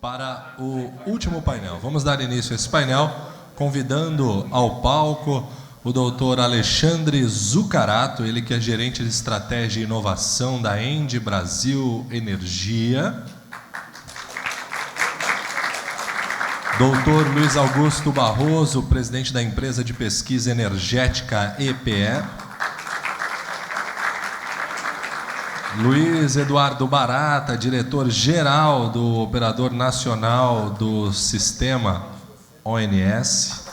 para o último painel. Vamos dar início a esse painel, convidando ao palco o doutor Alexandre Zucarato, ele que é gerente de estratégia e inovação da ENGIE Brasil Energia. Doutor Luiz Augusto Barroso, presidente da empresa de pesquisa energética EPE. Luiz Eduardo Barata, diretor-geral do Operador Nacional do Sistema ONS.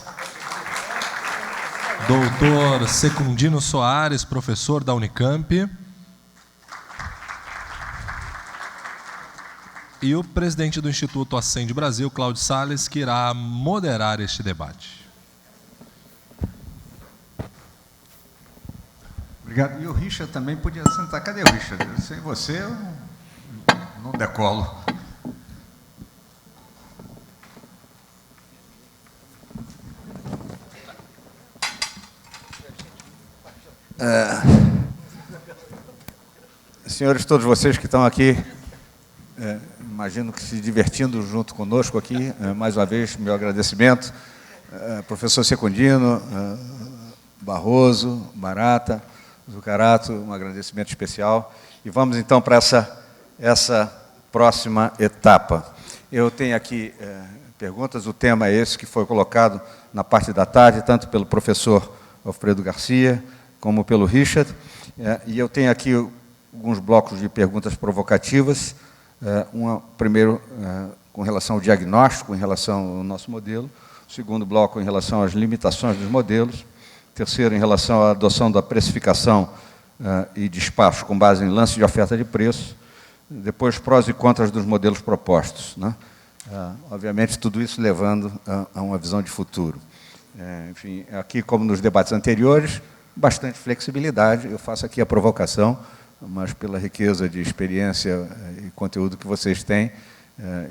Doutor Secundino Soares, professor da Unicamp. E o presidente do Instituto Ascende Brasil, Cláudio Salles, que irá moderar este debate. Obrigado. E o Richard também podia sentar. Cadê o Richard? Sem você, eu não decolo. Senhores, todos vocês que estão aqui, imagino que se divertindo junto conosco aqui, mais uma vez, meu agradecimento. Professor Secundino, Barroso, Barata, Zucarato, um agradecimento especial. E vamos, então, para essa próxima etapa. Eu tenho aqui perguntas, o tema é esse que foi colocado na parte da tarde, tanto pelo professor Alfredo Garcia, como pelo Richard. E eu tenho aqui alguns blocos de perguntas provocativas. Primeiro, com relação ao diagnóstico, em relação ao nosso modelo. O segundo bloco, em relação às limitações dos modelos. Terceiro, em relação à adoção da precificação e despacho com base em lance de oferta de preço. Depois, prós e contras dos modelos propostos, né? Obviamente, tudo isso levando a uma visão de futuro. Enfim, aqui, como nos debates anteriores, bastante flexibilidade. Eu faço aqui a provocação, mas pela riqueza de experiência e conteúdo que vocês têm,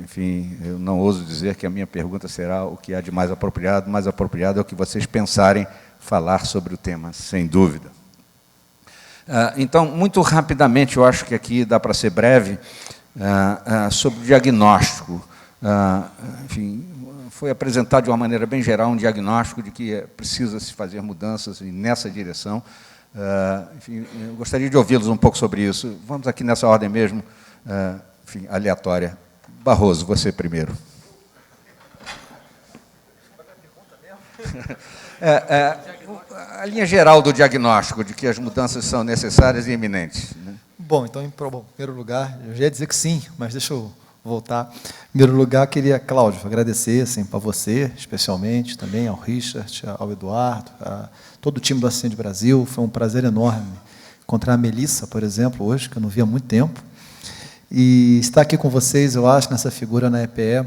enfim, eu não ouso dizer que a minha pergunta será o que há de mais apropriado. Mais apropriado é o que vocês pensarem falar sobre o tema, sem dúvida. Então, muito rapidamente, eu acho que aqui dá para ser breve, sobre o diagnóstico. Enfim, foi apresentado de uma maneira bem geral um diagnóstico de que precisa se fazer mudanças nessa direção. Enfim, eu gostaria de ouvi-los um pouco sobre isso. Vamos aqui nessa ordem mesmo, enfim, aleatória. Barroso, você primeiro. A linha geral do diagnóstico, de que as mudanças são necessárias e iminentes. Né? Bom, então, em primeiro lugar, eu já ia dizer que sim, mas deixa eu voltar. Em primeiro lugar, queria, Cláudio, agradecer assim, para você, especialmente, também ao Richard, ao Eduardo, a todo o time do Ascende Brasil. Foi um prazer enorme encontrar a Melissa, por exemplo, hoje, que eu não via há muito tempo. E estar aqui com vocês, eu acho, nessa figura na EPE,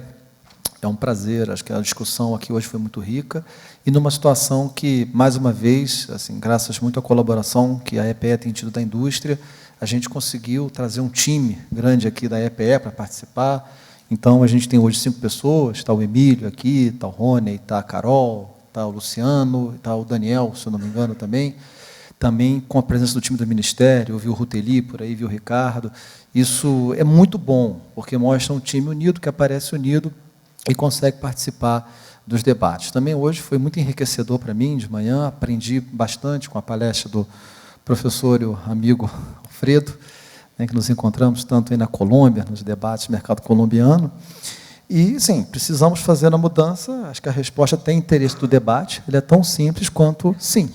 é um prazer. Acho que a discussão aqui hoje foi muito rica e numa situação que, mais uma vez, assim, graças muito à colaboração que a EPE tem tido da indústria, a gente conseguiu trazer um time grande aqui da EPE para participar. Então, a gente tem hoje 5 pessoas, está o Emílio aqui, está o Rony, está a Carol, está o Luciano, está o Daniel, se eu não me engano, também com a presença do time do Ministério, eu vi o Ruteli por aí, vi o Ricardo. Isso é muito bom, porque mostra um time unido, que aparece unido, e consegue participar dos debates. Também hoje foi muito enriquecedor para mim, de manhã, aprendi bastante com a palestra do professor e o amigo Alfredo, né, que nos encontramos tanto aí na Colômbia, nos debates do mercado colombiano. E, sim, precisamos fazer a mudança. Acho que a resposta tem interesse do debate, ele é tão simples quanto sim.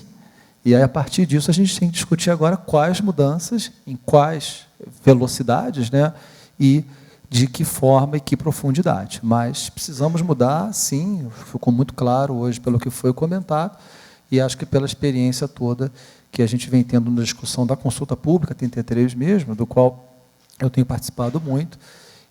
E aí, a partir disso, a gente tem que discutir agora quais mudanças, em quais velocidades, né, e de que forma e que profundidade. Mas precisamos mudar, sim, ficou muito claro hoje pelo que foi comentado, e acho que pela experiência toda que a gente vem tendo na discussão da consulta pública, 33 mesmo, do qual eu tenho participado muito,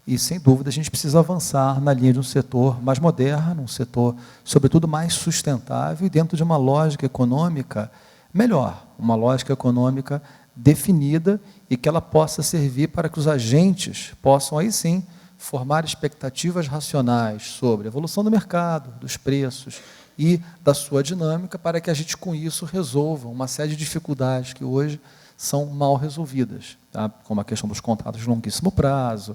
e, sem dúvida, a gente precisa avançar na linha de um setor mais moderno, um setor, sobretudo, mais sustentável, e dentro de uma lógica econômica melhor, uma lógica econômica definida e que ela possa servir para que os agentes possam, aí sim, formar expectativas racionais sobre a evolução do mercado, dos preços e da sua dinâmica, para que a gente, com isso, resolva uma série de dificuldades que hoje são mal resolvidas, tá? Como a questão dos contratos de longuíssimo prazo,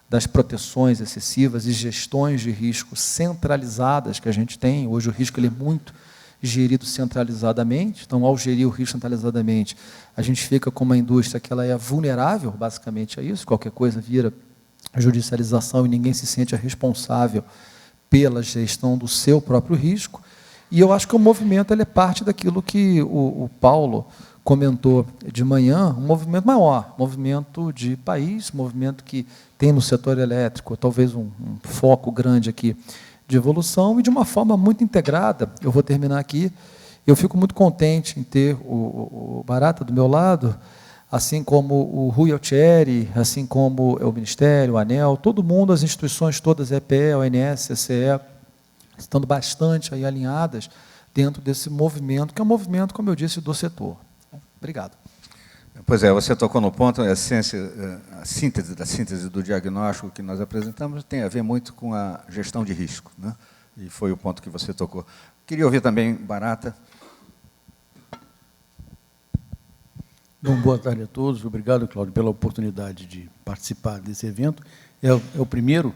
das proteções excessivas e gestões de risco centralizadas que a gente tem. Hoje o risco ele é muito gerido centralizadamente, então, ao gerir o risco centralizadamente, a gente fica com uma indústria que ela é vulnerável, basicamente, a isso, qualquer coisa vira judicialização e ninguém se sente responsável pela gestão do seu próprio risco. E eu acho que o movimento ele é parte daquilo que o Paulo comentou de manhã, um movimento maior, movimento de país, movimento que tem no setor elétrico talvez um foco grande aqui de evolução e de uma forma muito integrada. Eu vou terminar aqui. Eu fico muito contente em ter o Barata do meu lado, assim como o Rui Altieri, assim como o Ministério, o ANEEL, todo mundo, as instituições todas, EPE, ONS, CCE, estando bastante aí alinhadas dentro desse movimento, que é um movimento, como eu disse, do setor. Obrigado. Pois é, você tocou no ponto, a síntese do diagnóstico que nós apresentamos tem a ver muito com a gestão de risco, né? E foi o ponto que você tocou. Queria ouvir também Barata. Bom, boa tarde a todos. Obrigado, Cláudio, pela oportunidade de participar desse evento. É o primeiro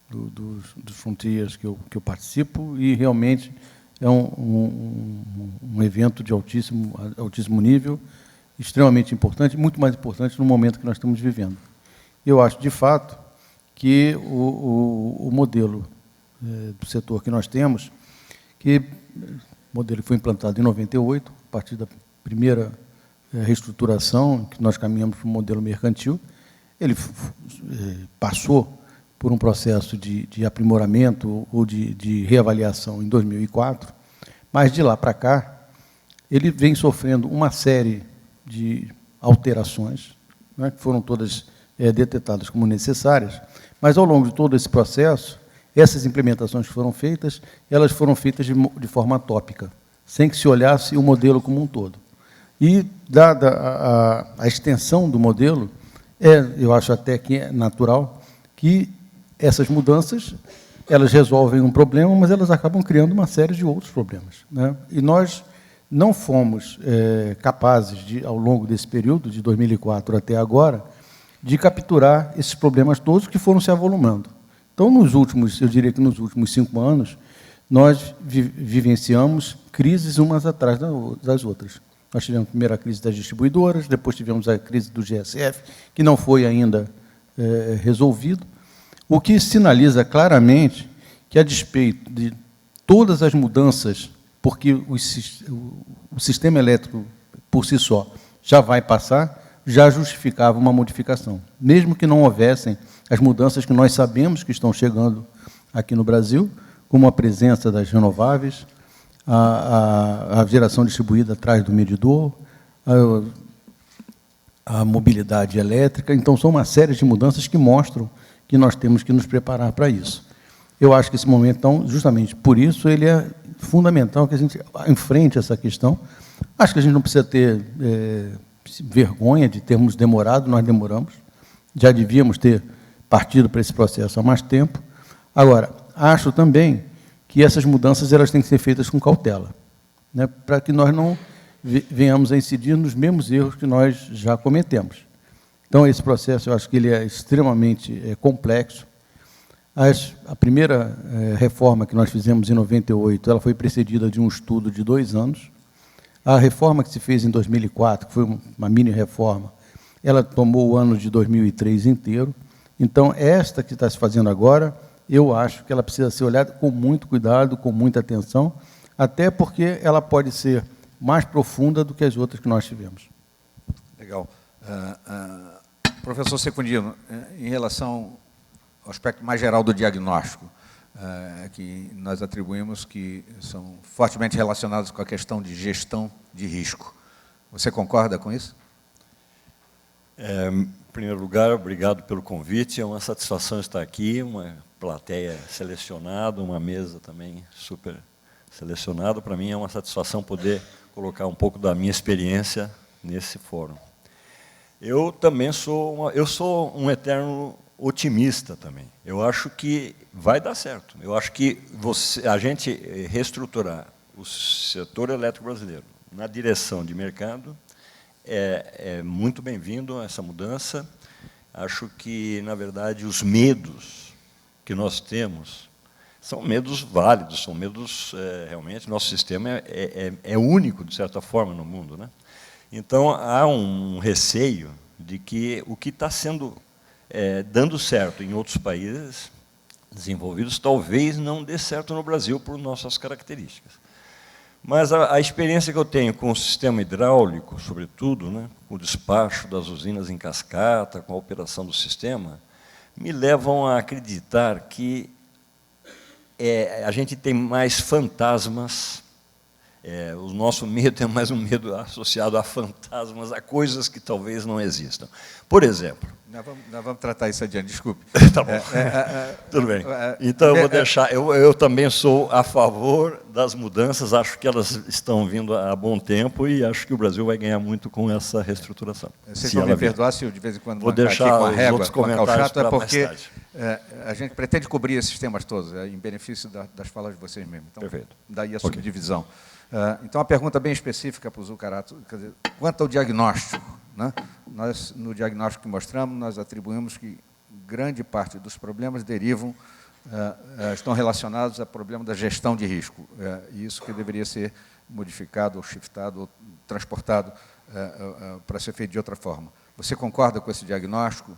dos Frontiers que eu participo e realmente é um evento de altíssimo nível, extremamente importante, muito mais importante no momento que nós estamos vivendo. Eu acho, de fato, que o modelo do setor que nós temos, que o modelo foi implantado em 98, a partir da primeira reestruturação, que nós caminhamos para o modelo mercantil, ele passou por um processo de aprimoramento ou de reavaliação em 2004, mas de lá para cá, ele vem sofrendo uma série de alterações, né, que foram todas detectadas como necessárias, mas ao longo de todo esse processo, essas implementações que foram feitas, elas foram feitas de forma tópica, sem que se olhasse o modelo como um todo. E, dada a extensão do modelo, eu acho até que é natural que essas mudanças elas resolvem um problema, mas elas acabam criando uma série de outros problemas, né? E nós não fomos capazes, ao longo desse período, de 2004 até agora, de capturar esses problemas todos que foram se avolumando. Então, eu diria que nos últimos 5 anos, nós vivenciamos crises umas atrás das outras. Nós tivemos a primeira crise das distribuidoras, depois tivemos a crise do GSF, que não foi ainda resolvido, o que sinaliza claramente que, a despeito de todas as mudanças, porque o sistema elétrico, por si só, já vai passar, já justificava uma modificação. Mesmo que não houvessem as mudanças que nós sabemos que estão chegando aqui no Brasil, como a presença das renováveis, a geração distribuída atrás do medidor, a mobilidade elétrica. Então, são uma série de mudanças que mostram que nós temos que nos preparar para isso. Eu acho que esse momento, então, justamente por isso, ele é fundamental que a gente enfrente essa questão. Acho que a gente não precisa ter vergonha de termos demorado, nós demoramos, já devíamos ter partido para esse processo há mais tempo. Agora, acho também que essas mudanças elas têm que ser feitas com cautela, né, para que nós não venhamos a incidir nos mesmos erros que nós já cometemos. Então, esse processo, eu acho que ele é extremamente complexo. A primeira reforma que nós fizemos em 98, ela foi precedida de um estudo de 2 anos. A reforma que se fez em 2004, que foi uma mini-reforma, ela tomou o ano de 2003 inteiro. Então, esta que está se fazendo agora, eu acho que ela precisa ser olhada com muito cuidado, com muita atenção, até porque ela pode ser mais profunda do que as outras que nós tivemos. Legal. Professor Secundino, em relação ao aspecto mais geral do diagnóstico, que nós atribuímos que são fortemente relacionados com a questão de gestão de risco. Você concorda com isso? Em primeiro lugar, obrigado pelo convite. É uma satisfação estar aqui, uma plateia selecionada, uma mesa também super selecionada. Para mim é uma satisfação poder colocar um pouco da minha experiência nesse fórum. Eu também sou um eterno otimista também. Eu acho que vai dar certo. Eu acho que a gente reestruturar o setor elétrico brasileiro na direção de mercado é muito bem-vindo essa mudança. acho que, na verdade, os medos que nós temos são medos válidos, são medos, realmente, nosso sistema é único, de certa forma, no mundo, né? Então, há um receio de que o que está sendo dando certo em outros países desenvolvidos, talvez não dê certo no Brasil por nossas características. Mas a experiência que eu tenho com o sistema hidráulico, sobretudo, né, com o despacho das usinas em cascata, com a operação do sistema, me levam a acreditar que a gente tem mais fantasmas, o nosso medo é mais um medo associado a fantasmas, a coisas que talvez não existam. Por exemplo... Nós vamos tratar isso adiante, desculpe. Tá bom. Tudo bem. Então, eu vou deixar... Eu também sou a favor das mudanças, acho que elas estão vindo há bom tempo e acho que o Brasil vai ganhar muito com essa reestruturação. Vocês vão me perdoar se eu, de vez em quando, vou deixar com a régua, outros comentários chato, para porque mais tarde. A gente pretende cobrir esses temas todos, em benefício das falas de vocês mesmos. Então, perfeito. Daí a subdivisão. Então, uma pergunta bem específica para o Zucarato, quer dizer, quanto ao diagnóstico, né? Nós, no diagnóstico que mostramos, nós atribuímos que grande parte dos problemas derivam, estão relacionados ao problema da gestão de risco. E isso que deveria ser modificado, ou shiftado, ou transportado para ser feito de outra forma. Você concorda com esse diagnóstico?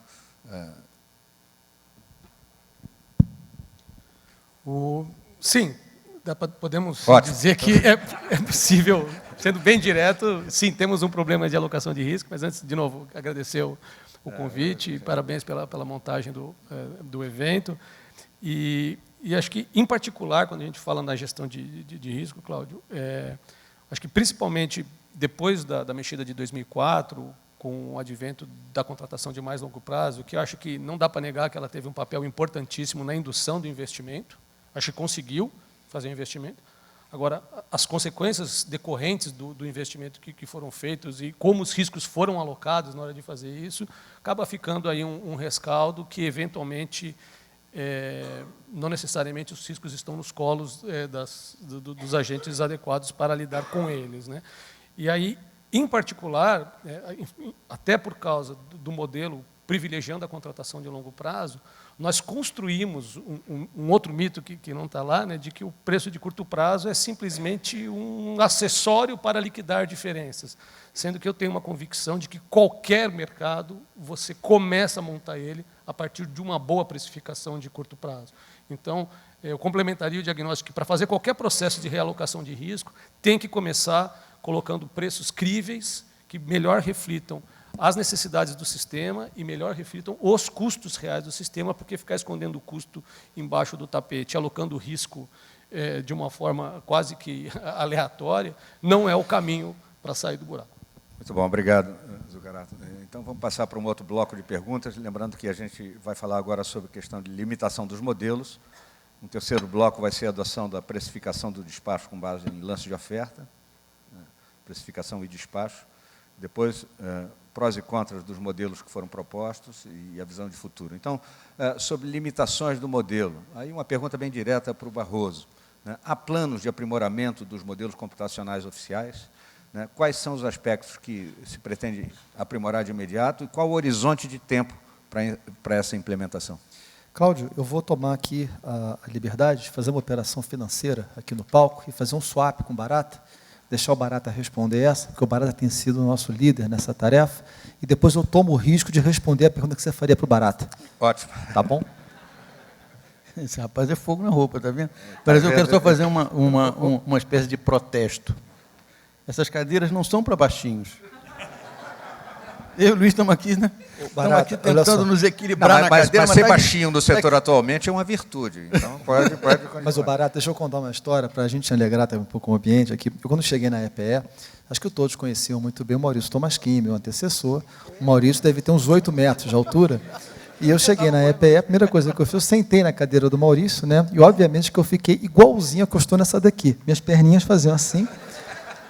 Sim, podemos Ótimo. dizer que é possível, sendo bem direto, sim, temos um problema de alocação de risco, mas antes, de novo, agradecer o convite e parabéns pela montagem do evento. E acho que, em particular, quando a gente fala na gestão de risco, Cláudio, acho que principalmente depois da mexida de 2004, com o advento da contratação de mais longo prazo, que eu acho que não dá para negar que ela teve um papel importantíssimo na indução do investimento, acho que conseguiu fazer o investimento. Agora, as consequências decorrentes do investimento que foram feitos e como os riscos foram alocados na hora de fazer isso, acaba ficando aí um rescaldo que, eventualmente, não necessariamente os riscos estão nos colos dos agentes adequados para lidar com eles, né? E aí, em particular, até por causa do modelo privilegiando a contratação de longo prazo, nós construímos um outro mito que não está lá, né, de que o preço de curto prazo é simplesmente um acessório para liquidar diferenças, sendo que eu tenho uma convicção de que qualquer mercado, você começa a montar ele a partir de uma boa precificação de curto prazo. Então, eu complementaria o diagnóstico que, para fazer qualquer processo de realocação de risco, tem que começar colocando preços críveis, que melhor reflitam as necessidades do sistema e melhor reflitam os custos reais do sistema, porque ficar escondendo o custo embaixo do tapete, alocando o risco de uma forma quase que aleatória, não é o caminho para sair do buraco. Muito bom, obrigado, Zucarato. Então, vamos passar para um outro bloco de perguntas, lembrando que a gente vai falar agora sobre a questão de limitação dos modelos. Um terceiro bloco vai ser a adoção da precificação do despacho com base em lance de oferta, precificação e despacho. Depois, prós e contras dos modelos que foram propostos e a visão de futuro. Então, sobre limitações do modelo, aí uma pergunta bem direta para o Barroso. Né? Há planos de aprimoramento dos modelos computacionais oficiais? Né? Quais são os aspectos que se pretende aprimorar de imediato e qual o horizonte de tempo para essa implementação? Cláudio, eu vou tomar aqui a liberdade de fazer uma operação financeira aqui no palco e fazer um swap com o Barata, deixar o Barata responder essa, porque o Barata tem sido o nosso líder nessa tarefa, e depois eu tomo o risco de responder a pergunta que você faria para o Barata. Ótimo. Tá bom? Esse rapaz é fogo na roupa, tá vendo? Mas eu quero só fazer uma espécie de protesto. Essas cadeiras não são para baixinhos. Eu e o Luiz estamos aqui, né? Estamos aqui tentando nos equilibrar na cadeira. Mas ser baixinho do setor atualmente é uma virtude. Então, pode continuar. Mas, o Barata, deixa eu contar uma história para a gente alegrar também um pouco o ambiente aqui. Eu, quando cheguei na EPE, acho que todos conheciam muito bem o Maurício Tomasquim, meu antecessor. O Maurício deve ter uns 8 metros de altura. E eu cheguei na EPE, a primeira coisa que eu fiz, eu sentei na cadeira do Maurício, né? E, obviamente, que eu fiquei igualzinho a que eu estou nessa daqui. Minhas perninhas faziam assim.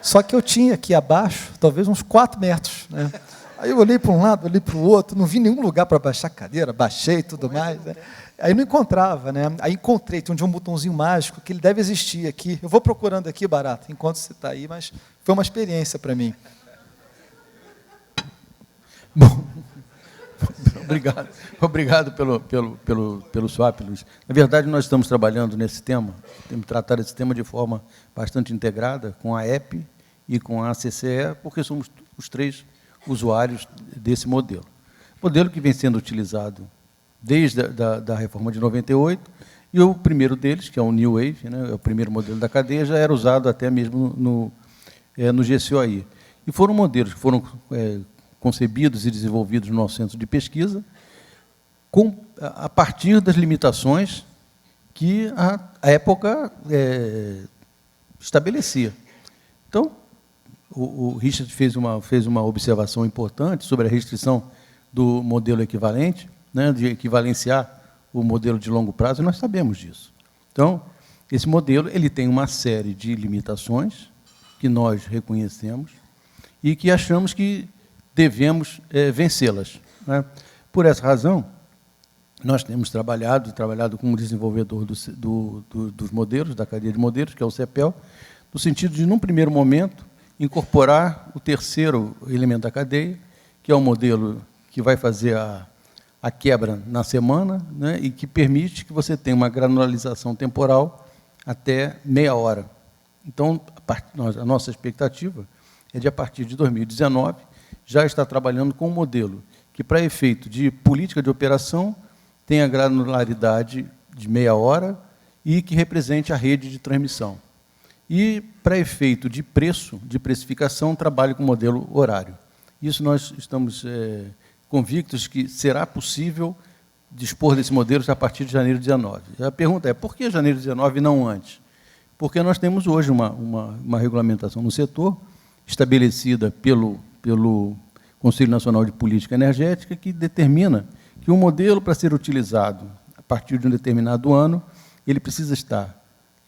Só que eu tinha aqui abaixo, talvez uns 4 metros, né? Aí eu olhei para um lado, olhei para o outro, não vi nenhum lugar para baixar a cadeira, baixei e tudo mais. Né? Aí não encontrava, né? Aí encontrei, tem um botãozinho mágico que ele deve existir aqui. Eu vou procurando aqui, Barata, enquanto você está aí, mas foi uma experiência para mim. Bom, Obrigado pelo swap, Luiz. Na verdade, nós estamos trabalhando nesse tema, temos tratado esse tema de forma bastante integrada com a EP e com a CCE, porque somos os 3 usuários desse modelo. Modelo que vem sendo utilizado desde da reforma de 98, e o primeiro deles, que é o New Wave, né, é o primeiro modelo da cadeia, já era usado até mesmo no GCOI. E foram modelos que foram concebidos e desenvolvidos no nosso centro de pesquisa a partir das limitações que a época estabelecia. Então, o Richard fez uma observação importante sobre a restrição do modelo equivalente, né, de equivalenciar o modelo de longo prazo, e nós sabemos disso. Então, esse modelo ele tem uma série de limitações que nós reconhecemos e que achamos que devemos vencê-las, né? Por essa razão, nós temos trabalhado como desenvolvedor dos modelos, da cadeia de modelos, que é o CEPEL, no sentido de, num primeiro momento, incorporar o terceiro elemento da cadeia, que é o modelo que vai fazer a quebra na semana, né, e que permite que você tenha uma granularização temporal até meia hora. Então, a nossa expectativa é de, a partir de 2019, já estar trabalhando com um modelo que, para efeito de política de operação, tenha granularidade de meia hora e que represente a rede de transmissão. E, para efeito de preço, de precificação, trabalhe com modelo horário. Isso nós estamos convictos que será possível dispor desse modelo a partir de janeiro de 19. A pergunta é, por que janeiro de 19 e não antes? Porque nós temos hoje uma regulamentação no setor, estabelecida pelo Conselho Nacional de Política Energética, que determina que um modelo, para ser utilizado a partir de um determinado ano, ele precisa estar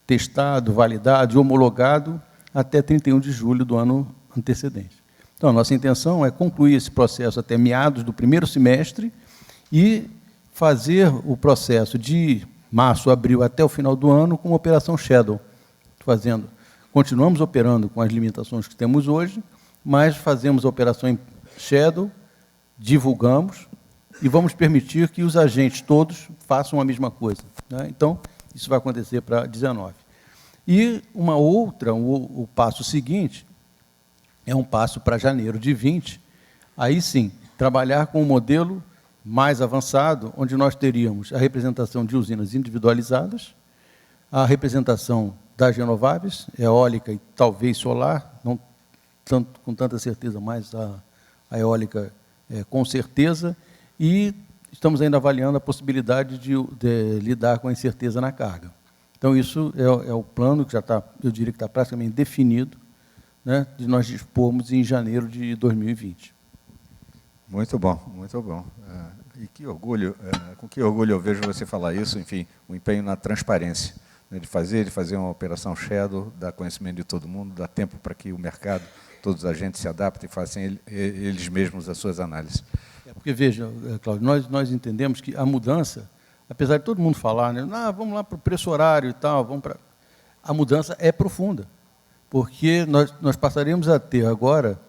testado, validado e homologado até 31 de julho do ano antecedente. Então, a nossa intenção é concluir esse processo até meados do primeiro semestre e fazer o processo de março, abril, até o final do ano com uma operação Shadow. Continuamos operando com as limitações que temos hoje, mas fazemos a operação em Shadow, divulgamos e vamos permitir que os agentes todos façam a mesma coisa, né? Então, isso vai acontecer para 19. E o passo seguinte é um passo para janeiro de 20, aí sim, trabalhar com um modelo mais avançado, onde nós teríamos a representação de usinas individualizadas, a representação das renováveis, eólica e talvez solar, não com tanta certeza, mas a eólica com certeza, e estamos ainda avaliando a possibilidade de lidar com a incerteza na carga. Então, isso é o plano que já está, eu diria que está praticamente definido, né, de nós dispormos em janeiro de 2020. Muito bom, muito bom. E que orgulho, com que orgulho eu vejo você falar isso, enfim, o empenho na transparência, né, de fazer uma operação Shadow, dar conhecimento de todo mundo, dar tempo para que o mercado, todos os agentes se adaptem e façam eles mesmos as suas análises. Porque, veja, Cláudio, nós entendemos que a mudança, apesar de todo mundo falar, né, vamos lá para o preço horário e tal, a mudança é profunda, porque nós passaremos a ter agora,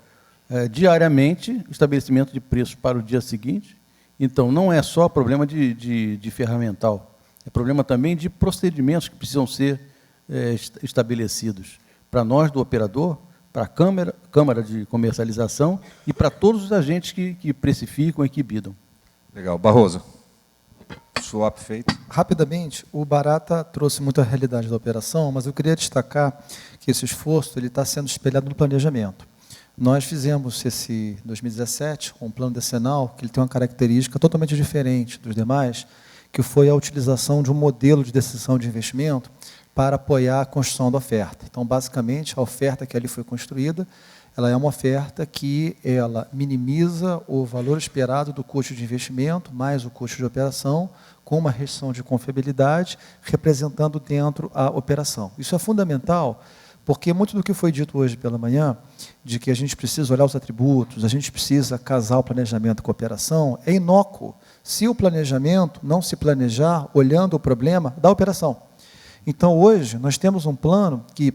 diariamente, estabelecimento de preços para o dia seguinte. Então, não é só problema de ferramental, é problema também de procedimentos que precisam ser estabelecidos para nós, do operador, para a Câmara de Comercialização e para todos os agentes que precificam e que bidam. Legal. Barroso, swap feito. Rapidamente, o Barata trouxe muito a realidade da operação, mas eu queria destacar que esse esforço está sendo espelhado no planejamento. Nós fizemos esse 2017 um plano decenal que ele tem uma característica totalmente diferente dos demais, que foi a utilização de um modelo de decisão de investimento para apoiar a construção da oferta. Então, basicamente, a oferta que ali foi construída, ela é uma oferta que ela minimiza o valor esperado do custo de investimento, mais o custo de operação, com uma restrição de confiabilidade, representando dentro a operação. Isso é fundamental, porque muito do que foi dito hoje pela manhã, de que a gente precisa olhar os atributos, a gente precisa casar o planejamento com a operação, é inócuo se o planejamento não se planejar olhando o problema da operação. Então, hoje, nós temos um plano que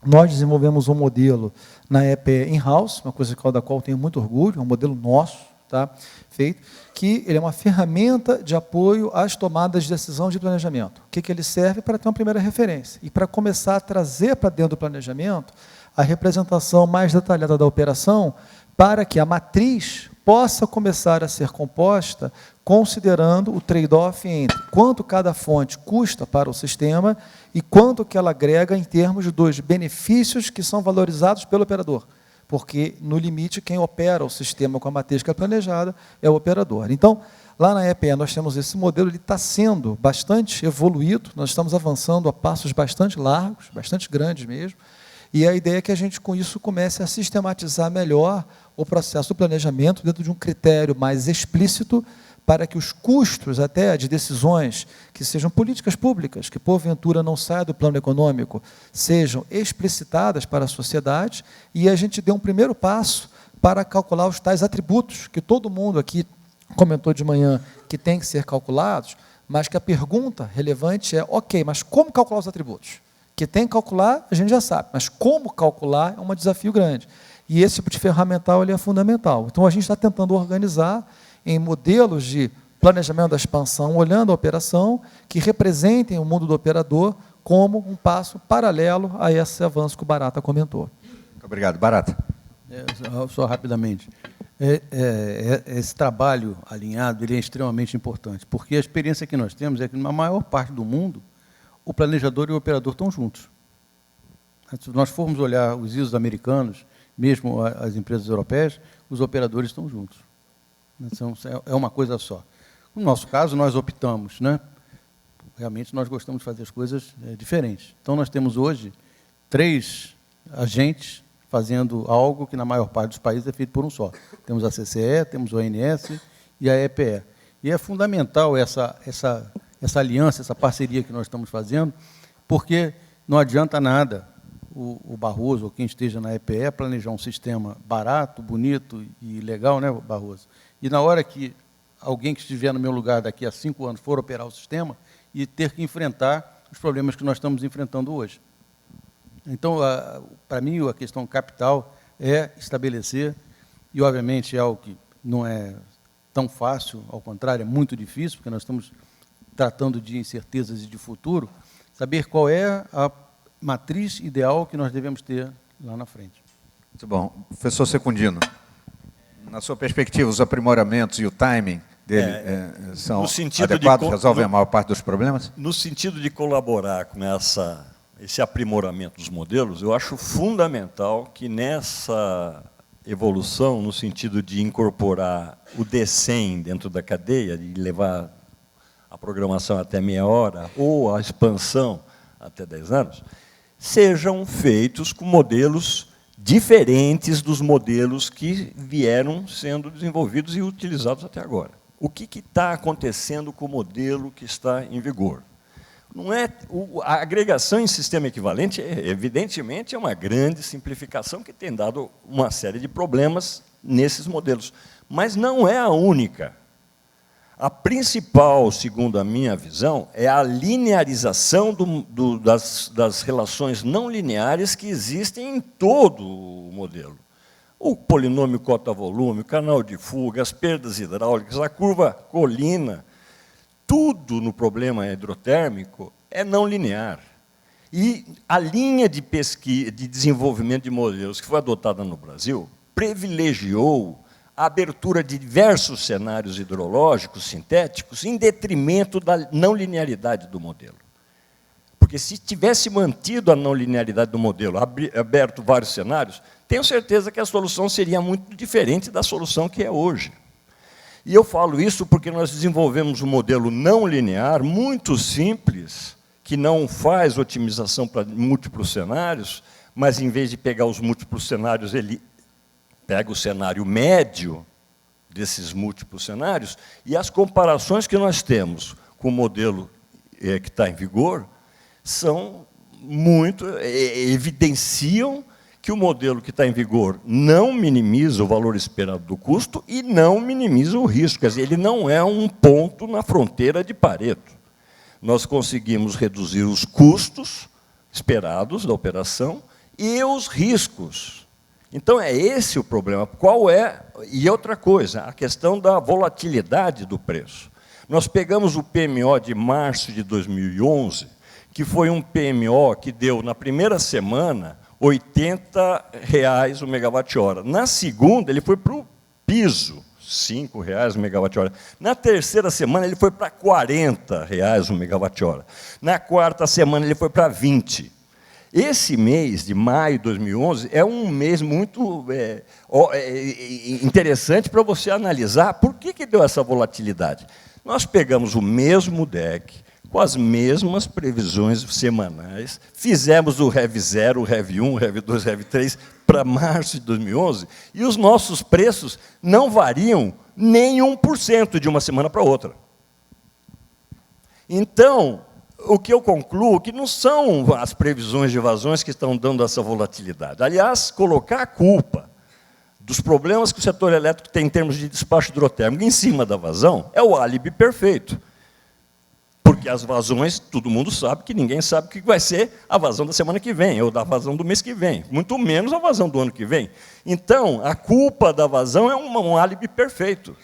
nós desenvolvemos um modelo na EP in-house, uma coisa da qual eu tenho muito orgulho, é um modelo nosso, tá, feito, que ele é uma ferramenta de apoio às tomadas de decisão de planejamento. O que ele serve? Para ter uma primeira referência e para começar a trazer para dentro do planejamento a representação mais detalhada da operação, para que a matriz possa começar a ser composta considerando o trade-off entre quanto cada fonte custa para o sistema e quanto que ela agrega em termos dos benefícios que são valorizados pelo operador. Porque, no limite, quem opera o sistema com a matriz que é planejada é o operador. Então, lá na EPE nós temos esse modelo, ele está sendo bastante evoluído, nós estamos avançando a passos bastante largos, bastante grandes mesmo, e a ideia é que a gente, com isso, comece a sistematizar melhor o processo do planejamento dentro de um critério mais explícito, para que os custos até de decisões que sejam políticas públicas, que porventura não saiam do plano econômico, sejam explicitadas para a sociedade, e a gente dê um primeiro passo para calcular os tais atributos, que todo mundo aqui comentou de manhã que tem que ser calculados, mas que a pergunta relevante é, ok, mas como calcular os atributos? Que tem que calcular, a gente já sabe, mas como calcular é um desafio grande. E esse tipo de ferramental ele é fundamental. Então, a gente está tentando organizar em modelos de planejamento da expansão, olhando a operação, que representem o mundo do operador como um passo paralelo a esse avanço que o Barata comentou. Muito obrigado. Barata. Só rapidamente. Esse trabalho alinhado ele é extremamente importante, porque a experiência que nós temos é que, na maior parte do mundo, o planejador e o operador estão juntos. Se nós formos olhar os ISOs americanos, mesmo as empresas europeias, os operadores estão juntos. Então, é uma coisa só. No nosso caso, nós optamos, né? Realmente, nós gostamos de fazer as coisas diferentes. Então, nós temos hoje 3 agentes fazendo algo que, na maior parte dos países, é feito por um só. Temos a CCE, temos o ONS e a EPE. E é fundamental essa aliança, essa parceria que nós estamos fazendo, porque não adianta nada o Barroso, ou quem esteja na EPE, planejar um sistema barato, bonito e legal, né, Barroso? E na hora que alguém que estiver no meu lugar daqui a 5 anos for operar o sistema e ter que enfrentar os problemas que nós estamos enfrentando hoje. Então, para mim, a questão capital é estabelecer, e obviamente é algo que não é tão fácil, ao contrário, é muito difícil, porque nós estamos tratando de incertezas e de futuro, saber qual é a matriz ideal que nós devemos ter lá na frente. Muito bom. Professor Secundino, na sua perspectiva, os aprimoramentos e o timing dele são adequados, resolvem a maior parte dos problemas? No sentido de colaborar com esse aprimoramento dos modelos, eu acho fundamental que nessa evolução, no sentido de incorporar o D100 dentro da cadeia, de levar a programação até meia hora, ou a expansão até 10 anos, sejam feitos com modelos diferentes dos modelos que vieram sendo desenvolvidos e utilizados até agora. O que está acontecendo com o modelo que está em vigor? Não é, a agregação em sistema equivalente, evidentemente, é uma grande simplificação que tem dado uma série de problemas nesses modelos, mas não é a única. A principal, segundo a minha visão, é a linearização das relações não lineares que existem em todo o modelo. O polinômio cota-volume, o canal de fuga, as perdas hidráulicas, a curva colina, tudo no problema hidrotérmico é não linear. E a linha de pesquisa, de desenvolvimento de modelos que foi adotada no Brasil, privilegiou a abertura de diversos cenários hidrológicos sintéticos em detrimento da não linearidade do modelo. Porque se tivesse mantido a não linearidade do modelo, aberto vários cenários, tenho certeza que a solução seria muito diferente da solução que é hoje. E eu falo isso porque nós desenvolvemos um modelo não linear muito simples, que não faz otimização para múltiplos cenários, mas, em vez de pegar os múltiplos cenários, ele pega o cenário médio desses múltiplos cenários, e as comparações que nós temos com o modelo que está em vigor são evidenciam que o modelo que está em vigor não minimiza o valor esperado do custo e não minimiza o risco. Quer dizer, ele não é um ponto na fronteira de Pareto. Nós conseguimos reduzir os custos esperados da operação e os riscos. Então, é esse o problema. Qual é? E outra coisa, a questão da volatilidade do preço. Nós pegamos o PMO de março de 2011, que foi um PMO que deu, na primeira semana, R$ 80 o megawatt-hora. Na segunda, ele foi para o piso, R$ 5 o megawatt-hora. Na terceira semana, ele foi para R$ 40 o megawatt-hora. Na quarta semana, ele foi para 20. Esse mês de maio de 2011 é um mês muito interessante para você analisar por que deu essa volatilidade. Nós pegamos o mesmo DEC, com as mesmas previsões semanais, fizemos o REV 0, o REV 1, o REV 2, o REV 3 para março de 2011, e os nossos preços não variam nem 1% de uma semana para outra. Então, o que eu concluo que não são as previsões de vazões que estão dando essa volatilidade. Aliás, colocar a culpa dos problemas que o setor elétrico tem em termos de despacho hidrotérmico em cima da vazão é o álibi perfeito. Porque as vazões, todo mundo sabe que ninguém sabe o que vai ser a vazão da semana que vem, ou da vazão do mês que vem, muito menos a vazão do ano que vem. Então, a culpa da vazão é um álibi perfeito.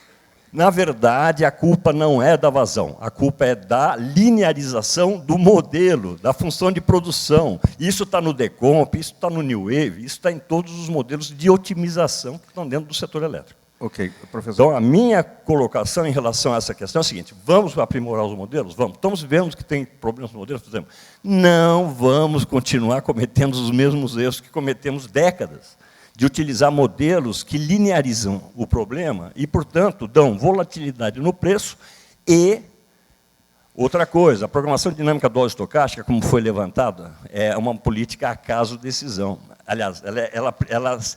Na verdade, a culpa não é da vazão, a culpa é da linearização do modelo, da função de produção. Isso está no Decomp, isso está no New Wave, isso está em todos os modelos de otimização que estão dentro do setor elétrico. Ok, professor. Então, a minha colocação em relação a essa questão é a seguinte: vamos aprimorar os modelos? Vamos. Estamos vendo que tem problemas nos modelos? Fazemos. Não vamos continuar cometendo os mesmos erros que cometemos décadas, de utilizar modelos que linearizam o problema e, portanto, dão volatilidade no preço e, outra coisa, a programação dinâmica estocástica, como foi levantada, é uma política acaso-decisão. Aliás,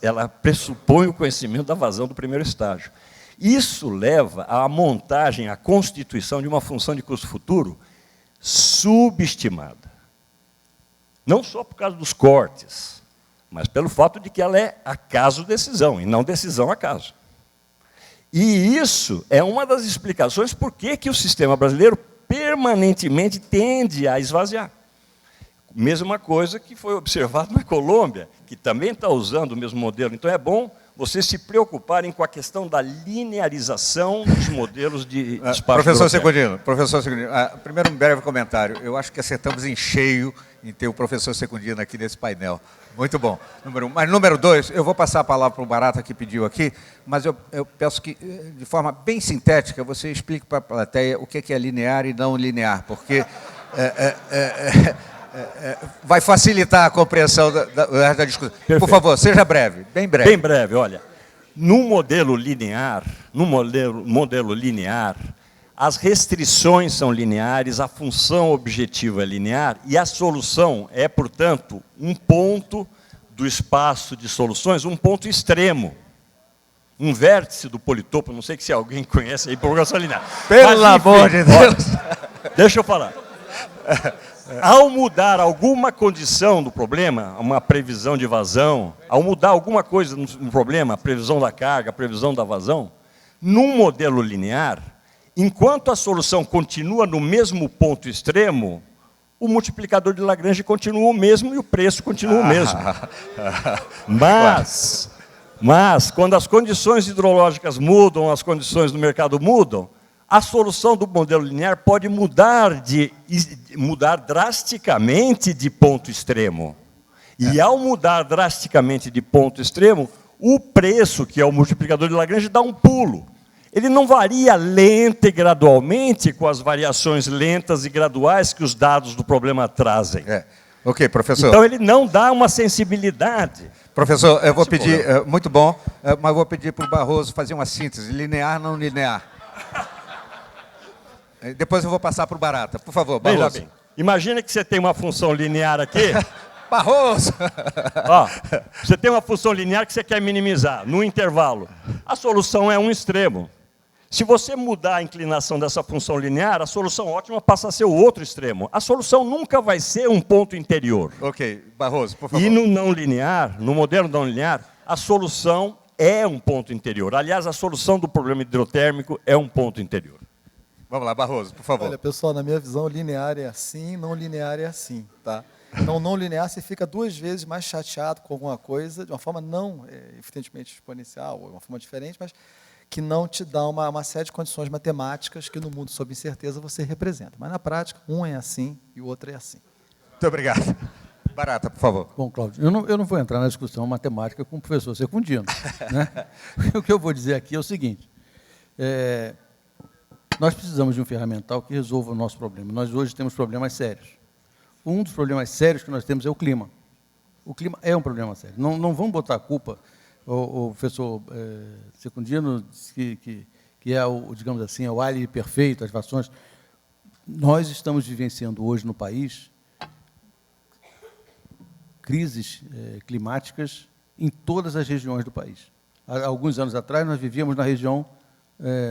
ela pressupõe o conhecimento da vazão do primeiro estágio. Isso leva à montagem, à constituição de uma função de custo futuro subestimada. Não só por causa dos cortes, mas pelo fato de que ela é acaso-decisão, e não decisão-acaso. E isso é uma das explicações por que o sistema brasileiro permanentemente tende a esvaziar. Mesma coisa que foi observado na Colômbia, que também está usando o mesmo modelo. Então, é bom vocês se preocuparem com a questão da linearização dos modelos de despacho. Professor Secundino, primeiro um breve comentário. Eu acho que acertamos em cheio em ter o professor Secundino aqui nesse painel. Muito bom. Número 1. Mas, número 2, eu vou passar a palavra para o Barata, que pediu aqui, mas eu peço que, de forma bem sintética, você explique para a plateia o que é linear e não linear, porque vai facilitar a compreensão da discussão. Perfeito. Por favor, seja breve, bem breve. Bem breve, olha. No modelo linear, as restrições são lineares, a função objetiva é linear e a solução é, portanto, um ponto do espaço de soluções, um ponto extremo. Um vértice do politopo, não sei se alguém conhece aí, programação linear. Pelo amor de Deus! Deixa eu falar. Ao mudar alguma condição do problema, uma previsão de vazão, ao mudar alguma coisa no problema, a previsão da carga, a previsão da vazão, num modelo linear, enquanto a solução continua no mesmo ponto extremo, o multiplicador de Lagrange continua o mesmo e o preço continua o mesmo. Mas, quando as condições hidrológicas mudam, as condições do mercado mudam, a solução do modelo linear pode mudar drasticamente de ponto extremo. E, ao mudar drasticamente de ponto extremo, o preço, que é o multiplicador de Lagrange, dá um pulo. Ele não varia lenta e gradualmente com as variações lentas e graduais que os dados do problema trazem. Ok, professor. Então, ele não dá uma sensibilidade. Professor, eu vou pedir, muito bom, mas eu vou pedir para o Barroso fazer uma síntese, linear, não linear. Depois eu vou passar para o Barata. Por favor, Barroso. Veja bem, imagina que você tem uma função linear aqui. Barroso! Ó, você tem uma função linear que você quer minimizar, no intervalo. A solução é um extremo. Se você mudar a inclinação dessa função linear, a solução ótima passa a ser o outro extremo. A solução nunca vai ser um ponto interior. Ok, Barroso, por favor. E no não linear, no modelo não linear, a solução é um ponto interior. Aliás, a solução do problema hidrotérmico é um ponto interior. Vamos lá, Barroso, por favor. Olha, pessoal, na minha visão, linear é assim, não linear é assim, tá? Então, não linear, você fica 2 vezes mais chateado com alguma coisa, de uma forma não, evidentemente, exponencial, ou de uma forma diferente, mas que não te dá uma série de condições matemáticas que no mundo sob incerteza você representa. Mas, na prática, um é assim e o outro é assim. Muito obrigado. Barata, por favor. Bom, Cláudio, eu não vou entrar na discussão matemática com o professor Secundino. Né? O que eu vou dizer aqui é o seguinte, nós precisamos de um ferramental que resolva o nosso problema. Nós hoje temos problemas sérios. Um dos problemas sérios que nós temos é o clima. O clima é um problema sério. Não vamos botar a culpa, o professor Secundino disse que é, digamos assim, é o álibi perfeito, as vações. Nós estamos vivenciando hoje no país crises climáticas em todas as regiões do país. Há alguns anos atrás, nós vivíamos na região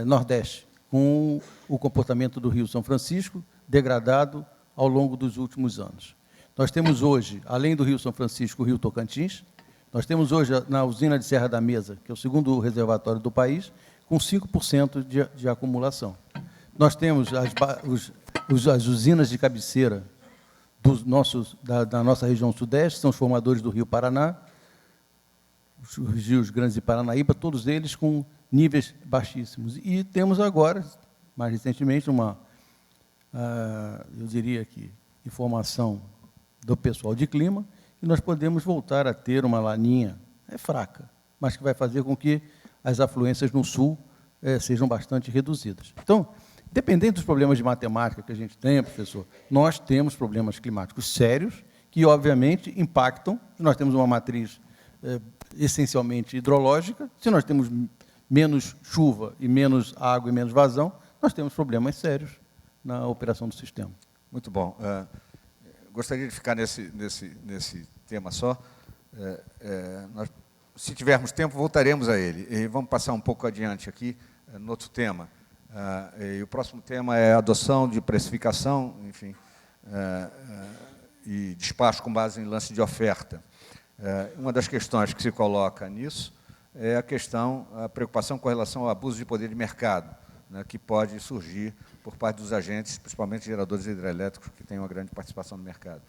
Nordeste, com o comportamento do Rio São Francisco degradado ao longo dos últimos anos. Nós temos hoje, além do Rio São Francisco, o Rio Tocantins, nós temos hoje, na usina de Serra da Mesa, que é o segundo reservatório do país, com 5% de acumulação. Nós temos as usinas de cabeceira da nossa região sudeste, são os formadores do Rio Paraná, os rios Grandes e Paranaíba, todos eles com níveis baixíssimos. E temos agora, mais recentemente, eu diria que, informação do pessoal de clima, que nós podemos voltar a ter uma laninha, fraca, mas que vai fazer com que as afluências no sul sejam bastante reduzidas. Então, dependendo dos problemas de matemática que a gente tenha, professor, nós temos problemas climáticos sérios que, obviamente, impactam. Nós temos uma matriz essencialmente hidrológica. Se nós temos menos chuva e menos água e menos vazão, nós temos problemas sérios na operação do sistema. Muito bom. Gostaria de ficar nesse tema só. Se tivermos tempo, voltaremos a ele. E vamos passar um pouco adiante aqui, no outro tema. E o próximo tema é a adoção de precificação, enfim, e despacho com base em lance de oferta. Uma das questões que se coloca nisso é a preocupação com relação ao abuso de poder de mercado, né, que pode surgir por parte dos agentes, principalmente geradores hidrelétricos, que têm uma grande participação no mercado.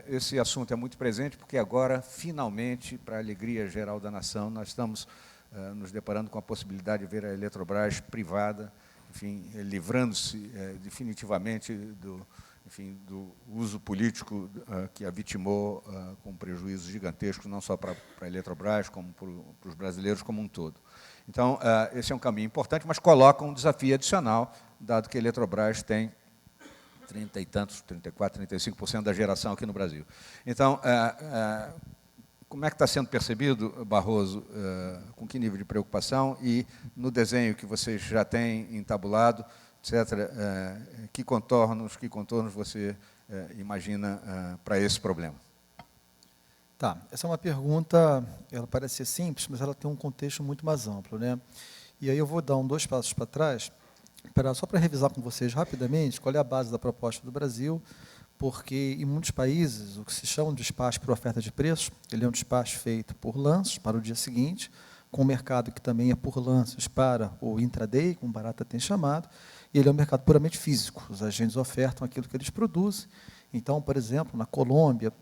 Esse assunto é muito presente, porque agora, finalmente, para a alegria geral da nação, nós estamos nos deparando com a possibilidade de ver a Eletrobras privada, enfim, livrando-se definitivamente do uso político que a vitimou com prejuízos gigantescos, não só para a Eletrobras, como para os brasileiros como um todo. Então, esse é um caminho importante, mas coloca um desafio adicional, dado que a Eletrobras tem 30 e tantos, 34%, 35% da geração aqui no Brasil. Então, como é que está sendo percebido, Barroso, com que nível de preocupação e no desenho que vocês já têm entabulado, etc., que contornos você imagina para esse problema? Tá, essa é uma pergunta, ela parece ser simples, mas ela tem um contexto muito mais amplo, né? E aí eu vou dar 2 passos para trás, só para revisar com vocês rapidamente qual é a base da proposta do Brasil, porque em muitos países o que se chama de despacho por oferta de preços, ele é um despacho feito por lances para o dia seguinte, com o mercado que também é por lances para o intraday, como o Barata tem chamado, e ele é um mercado puramente físico, os agentes ofertam aquilo que eles produzem. Então, por exemplo, na Colômbia,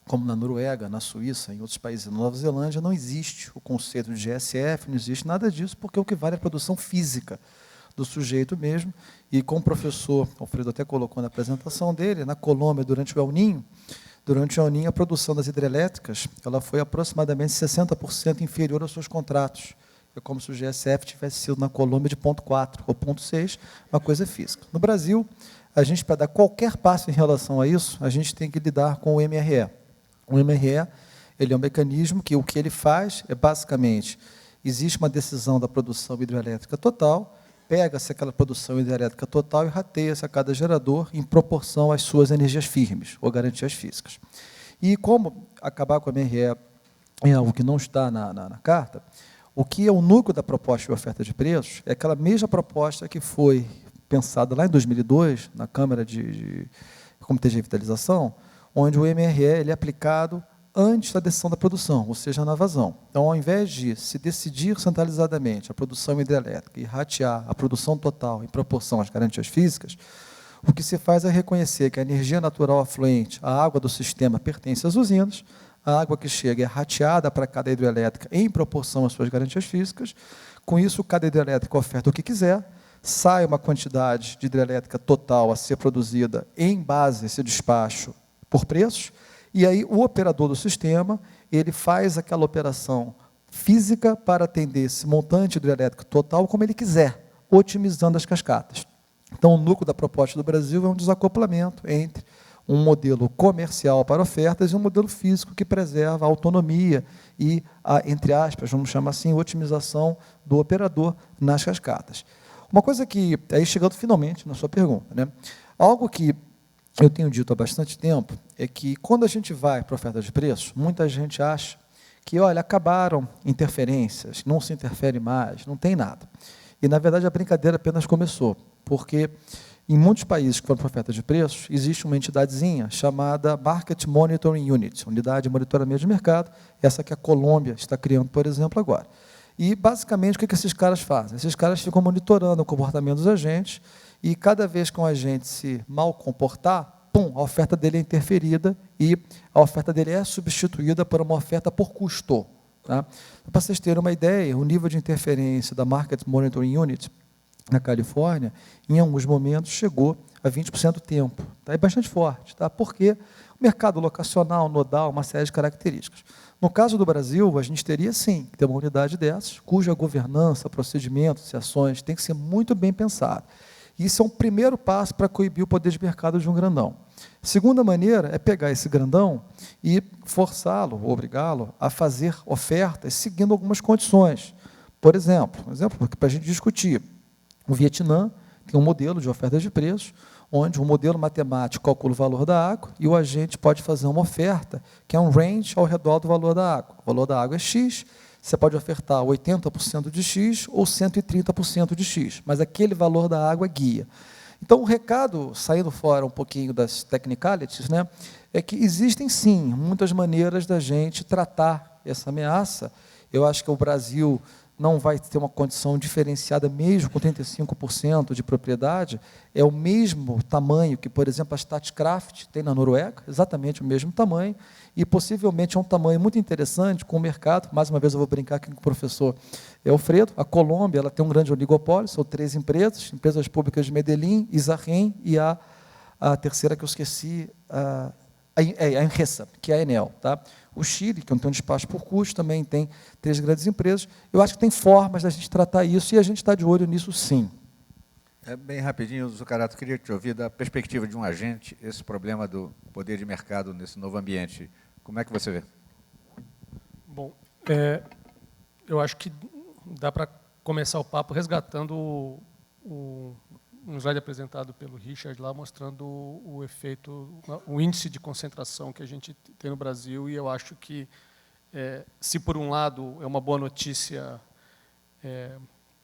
como na Noruega, na Suíça, em outros países, na Nova Zelândia, não existe o conceito de GSF, não existe nada disso, porque o que vale é a produção física do sujeito mesmo. E como o professor Alfredo até colocou na apresentação dele, na Colômbia, durante o El Niño, a produção das hidrelétricas ela foi aproximadamente 60% inferior aos seus contratos. É como se o GSF tivesse sido na Colômbia de 0,4 ou 0,6, uma coisa física. No Brasil, a gente, para dar qualquer passo em relação a isso, a gente tem que lidar com o MRE. O MRE ele é um mecanismo que o que ele faz é, basicamente, existe uma decisão da produção hidrelétrica total, pega-se aquela produção hidrelétrica total e rateia-se a cada gerador em proporção às suas energias firmes, ou garantias físicas. E como acabar com o MRE é algo que não está na carta, o que é o núcleo da proposta de oferta de preços é aquela mesma proposta que foi pensada lá em 2002, na Câmara de Comitê de Revitalização, onde o MRE ele é aplicado antes da decisão da produção, ou seja, na vazão. Então, ao invés de se decidir centralizadamente a produção hidrelétrica e ratear a produção total em proporção às garantias físicas, o que se faz é reconhecer que a energia natural afluente, a água do sistema, pertence às usinas, a água que chega é rateada para cada hidrelétrica em proporção às suas garantias físicas. Com isso, cada hidrelétrica oferta o que quiser, sai uma quantidade de hidrelétrica total a ser produzida em base a esse despacho por preços, e aí o operador do sistema, ele faz aquela operação física para atender esse montante hidrelétrico total como ele quiser, otimizando as cascatas. Então, o núcleo da proposta do Brasil é um desacoplamento entre um modelo comercial para ofertas e um modelo físico que preserva a autonomia e a, entre aspas, vamos chamar assim, otimização do operador nas cascatas. Uma coisa que, aí chegando finalmente na sua pergunta, né? Algo que eu tenho dito há bastante tempo é que quando a gente vai para a oferta de preço, muita gente acha que, olha, acabaram interferências, não se interfere mais, não tem nada. E, na verdade, a brincadeira apenas começou, porque em muitos países que foram para a oferta de preços, existe uma entidadezinha chamada Market Monitoring Unit, unidade de monitoramento de mercado, essa que a Colômbia está criando, por exemplo, agora. E, basicamente, o que esses caras fazem? Esses caras ficam monitorando o comportamento dos agentes e, cada vez que um agente se mal comportar, pum, a oferta dele é interferida e a oferta dele é substituída por uma oferta por custo. Tá? Para vocês terem uma ideia, o nível de interferência da Market Monitoring Unit na Califórnia, em alguns momentos, chegou a 20% do tempo. Tá? É bastante forte, tá? Porque o mercado locacional, nodal, uma série de características. No caso do Brasil, a gente teria, sim, que ter uma unidade dessas, cuja governança, procedimentos e ações tem que ser muito bem pensado. Isso é um primeiro passo para coibir o poder de mercado de um grandão. Segunda maneira é pegar esse grandão e forçá-lo, obrigá-lo a fazer ofertas seguindo algumas condições. Por exemplo, para a gente discutir, o Vietnã tem um modelo de ofertas de preços, onde um modelo matemático calcula o valor da água e o agente pode fazer uma oferta que é um range ao redor do valor da água. O valor da água é X, você pode ofertar 80% de X ou 130% de X, mas aquele valor da água é guia. Então, o recado, saindo fora um pouquinho das technicalities, né, é que existem, sim, muitas maneiras da gente tratar essa ameaça. Eu acho que o Brasil não vai ter uma condição diferenciada, mesmo com 35% de propriedade, é o mesmo tamanho que, por exemplo, a Statkraft tem na Noruega, exatamente o mesmo tamanho, e possivelmente é um tamanho muito interessante com o mercado. Mais uma vez eu vou brincar aqui com o professor Alfredo. A Colômbia, ela tem um grande oligopólio, são 3 empresas públicas de Medellín, Izarrem e a terceira que eu esqueci, a Enresa, que é a Enel. Tá? O Chile, que não tem um despacho por custo, também tem 3 grandes empresas. Eu acho que tem formas da gente tratar isso e a gente está de olho nisso, sim. Bem rapidinho, Zucarato, queria te ouvir da perspectiva de um agente, esse problema do poder de mercado nesse novo ambiente. Como é que você vê? Bom, eu acho que dá para começar o papo resgatando um slide apresentado pelo Richard lá, mostrando o efeito, o índice de concentração que a gente tem no Brasil, e eu acho que, se por um lado é uma boa notícia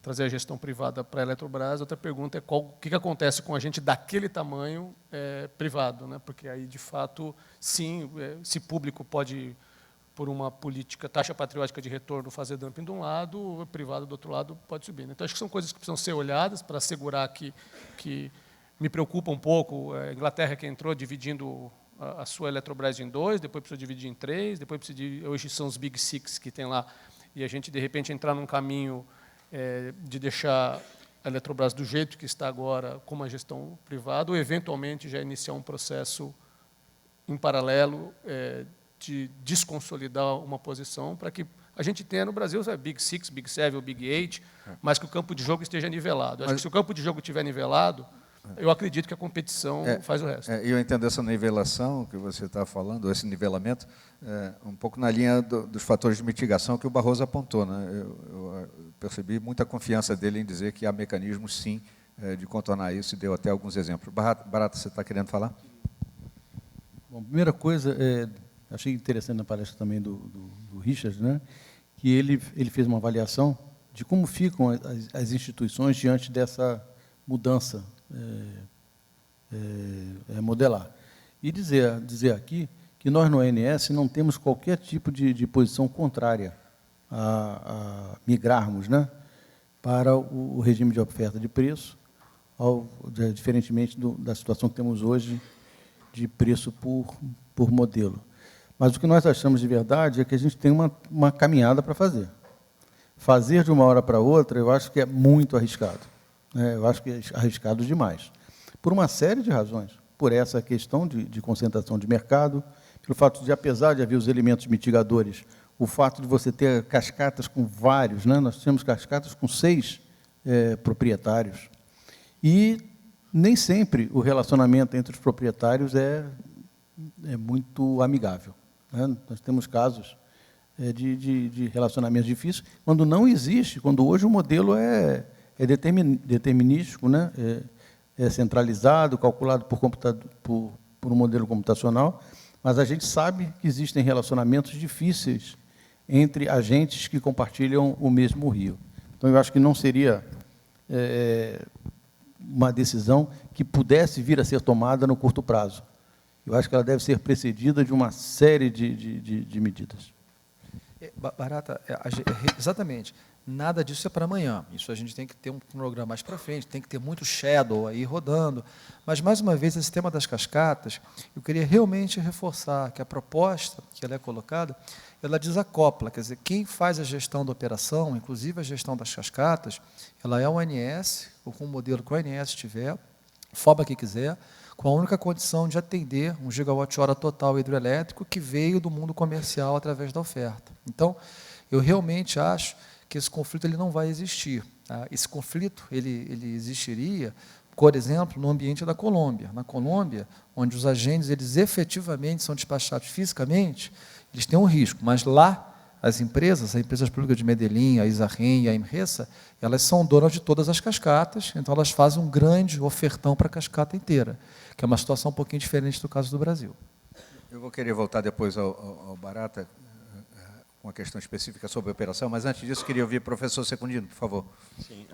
trazer a gestão privada para a Eletrobras, outra pergunta é o que acontece com a gente daquele tamanho privado, né? Porque aí, de fato, sim, se público pode, por uma política, taxa patriótica de retorno, fazer dumping de um lado, o privado do outro lado pode subir. Então, acho que são coisas que precisam ser olhadas para assegurar que me preocupa um pouco. A Inglaterra que entrou dividindo a sua Eletrobras em 2, depois precisa dividir em 3, depois precisa hoje são os Big Six que tem lá, e a gente, de repente, entrar num caminho de deixar a Eletrobras do jeito que está agora, com uma gestão privada, ou, eventualmente, já iniciar um processo em paralelo de desconsolidar uma posição para que a gente tenha no Brasil Big Six, Big Seven, Big Eight, mas que o campo de jogo esteja nivelado. Acho que se o campo de jogo estiver nivelado, eu acredito que a competição faz o resto. Eu entendo essa nivelação que você está falando, esse nivelamento, um pouco na linha dos fatores de mitigação que o Barroso apontou. Né? Eu percebi muita confiança dele em dizer que há mecanismos, sim, de contornar isso, e deu até alguns exemplos. Barata, você está querendo falar? Bom, primeira coisa, achei interessante na palestra também do Richard, né, que ele fez uma avaliação de como ficam as instituições diante dessa mudança modelar. E dizer aqui que nós, no ONS, não temos qualquer tipo de posição contrária a migrarmos, né, para o regime de oferta de preço, diferentemente da situação que temos hoje de preço por modelo. Mas o que nós achamos de verdade é que a gente tem uma caminhada para fazer. Fazer de uma hora para outra, eu acho que é muito arriscado. Eu acho que é arriscado demais. Por uma série de razões. Por essa questão de concentração de mercado, pelo fato de, apesar de haver os elementos mitigadores, o fato de você ter cascatas com vários, né? Nós temos cascatas com 6 proprietários, e nem sempre o relacionamento entre os proprietários é muito amigável, né? Nós temos casos de relacionamentos difíceis, quando não existe, quando hoje o modelo é determinístico, né? É centralizado, calculado por um modelo computacional, mas a gente sabe que existem relacionamentos difíceis entre agentes que compartilham o mesmo rio. Então, eu acho que não seria uma decisão que pudesse vir a ser tomada no curto prazo. Eu acho que ela deve ser precedida de uma série de medidas. Barata, exatamente. Nada disso é para amanhã. Isso a gente tem que ter um cronograma mais para frente, tem que ter muito shadow aí rodando. Mas, mais uma vez, esse tema das cascatas, eu queria realmente reforçar que a proposta que ela é colocada, ela desacopla. Quer dizer, quem faz a gestão da operação, inclusive a gestão das cascatas, ela é o ONS, ou com o modelo que o ONS tiver, forma que quiser, com a única condição de atender 1 gigawatt-hora total hidroelétrico que veio do mundo comercial através da oferta. Então, eu realmente acho que esse conflito ele não vai existir. Tá? Esse conflito ele existiria, por exemplo, no ambiente da Colômbia. Na Colômbia, onde os agentes eles efetivamente são despachados fisicamente, eles têm um risco, mas lá as empresas públicas de Medellín, a Isarren e a Imresa, elas são donas de todas as cascatas, então elas fazem um grande ofertão para a cascata inteira, que é uma situação um pouquinho diferente do caso do Brasil. Eu vou querer voltar depois ao Barata, uma questão específica sobre a operação, mas antes disso queria ouvir o professor Secundino, por favor. Sim,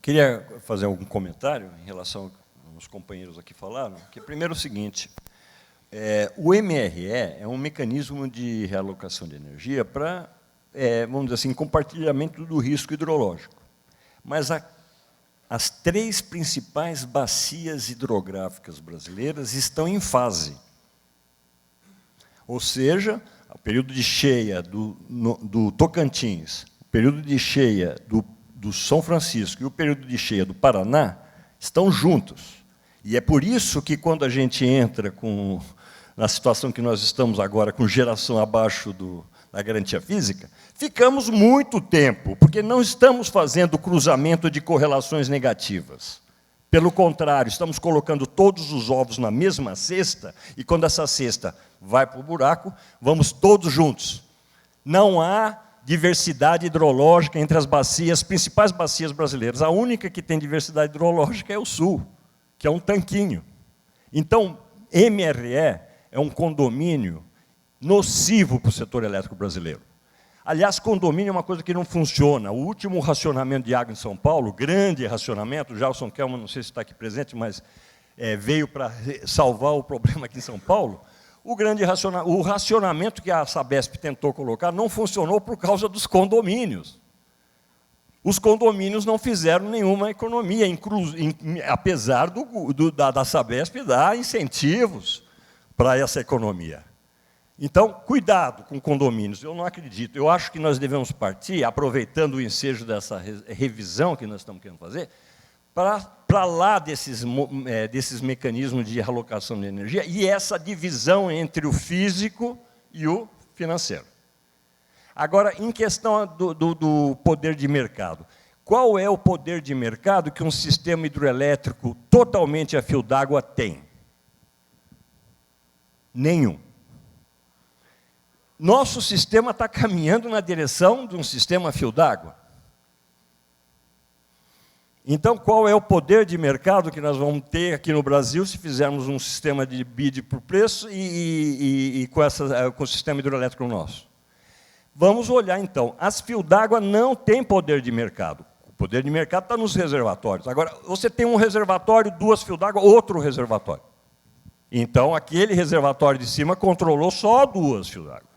queria fazer algum comentário em relação aos companheiros aqui falaram, que primeiro é o seguinte, o MRE é um mecanismo de realocação de energia para, vamos dizer assim, compartilhamento do risco hidrológico. Mas as 3 principais bacias hidrográficas brasileiras estão em fase. Ou seja, o período de cheia do Tocantins, o período de cheia do São Francisco e o período de cheia do Paraná estão juntos. E é por isso que, quando a gente entra na situação que nós estamos agora, com geração abaixo da garantia física, ficamos muito tempo, porque não estamos fazendo cruzamento de correlações negativas. Pelo contrário, estamos colocando todos os ovos na mesma cesta, e quando essa cesta vai para o buraco, vamos todos juntos. Não há diversidade hidrológica entre as principais bacias brasileiras. A única que tem diversidade hidrológica é o Sul, que é um tanquinho. Então, MRE é um condomínio nocivo para o setor elétrico brasileiro. Aliás, condomínio é uma coisa que não funciona. O último racionamento de água em São Paulo, grande racionamento, o Gelson Kelman, não sei se está aqui presente, mas veio para salvar o problema aqui em São Paulo. O racionamento que a Sabesp tentou colocar não funcionou por causa dos condomínios. Os condomínios não fizeram nenhuma economia, apesar da Sabesp dar incentivos para essa economia. Então, cuidado com condomínios, eu não acredito. Eu acho que nós devemos partir, aproveitando o ensejo dessa revisão que nós estamos querendo fazer, para lá desses mecanismos de realocação de energia e essa divisão entre o físico e o financeiro. Agora, em questão do poder de mercado, qual é o poder de mercado que um sistema hidroelétrico totalmente a fio d'água tem? Nenhum. Nosso sistema está caminhando na direção de um sistema a fio d'água. Então, qual é o poder de mercado que nós vamos ter aqui no Brasil se fizermos um sistema de bid por preço e com o sistema hidroelétrico nosso? Vamos olhar, então. As fio d'água não têm poder de mercado. O poder de mercado está nos reservatórios. Agora, você tem um reservatório, 2 fio d'água, outro reservatório. Então, aquele reservatório de cima controlou só 2 fio d'água.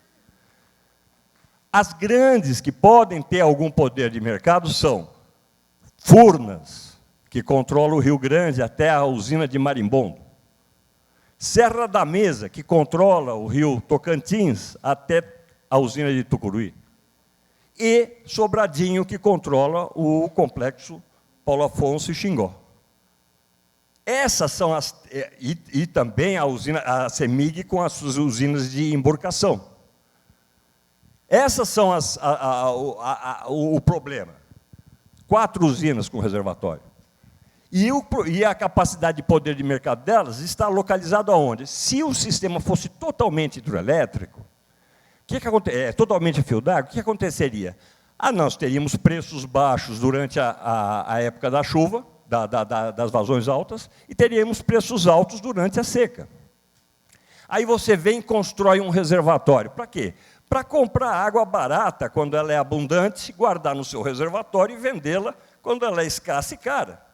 As grandes que podem ter algum poder de mercado são Furnas, que controla o Rio Grande até a usina de Marimbondo. Serra da Mesa, que controla o rio Tocantins até a usina de Tucuruí. E Sobradinho, que controla o complexo Paulo Afonso e Xingó. Essas são as... E também a CEMIG com as suas usinas de embarcação. Essas são o problema. 4 usinas com reservatório. E a capacidade de poder de mercado delas está localizada onde? Se o sistema fosse totalmente hidroelétrico, totalmente a fio d'água, o que aconteceria? Nós teríamos preços baixos durante a época da chuva, das vazões altas, e teríamos preços altos durante a seca. Aí você vem e constrói um reservatório. Para quê? Para comprar água barata quando ela é abundante, guardar no seu reservatório e vendê-la quando ela é escassa e cara.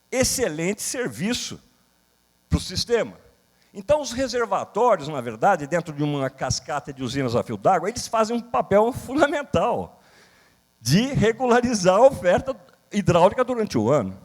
Excelente serviço para o sistema. Então, os reservatórios, na verdade, dentro de uma cascata de usinas a fio d'água, eles fazem um papel fundamental de regularizar a oferta hidráulica durante o ano.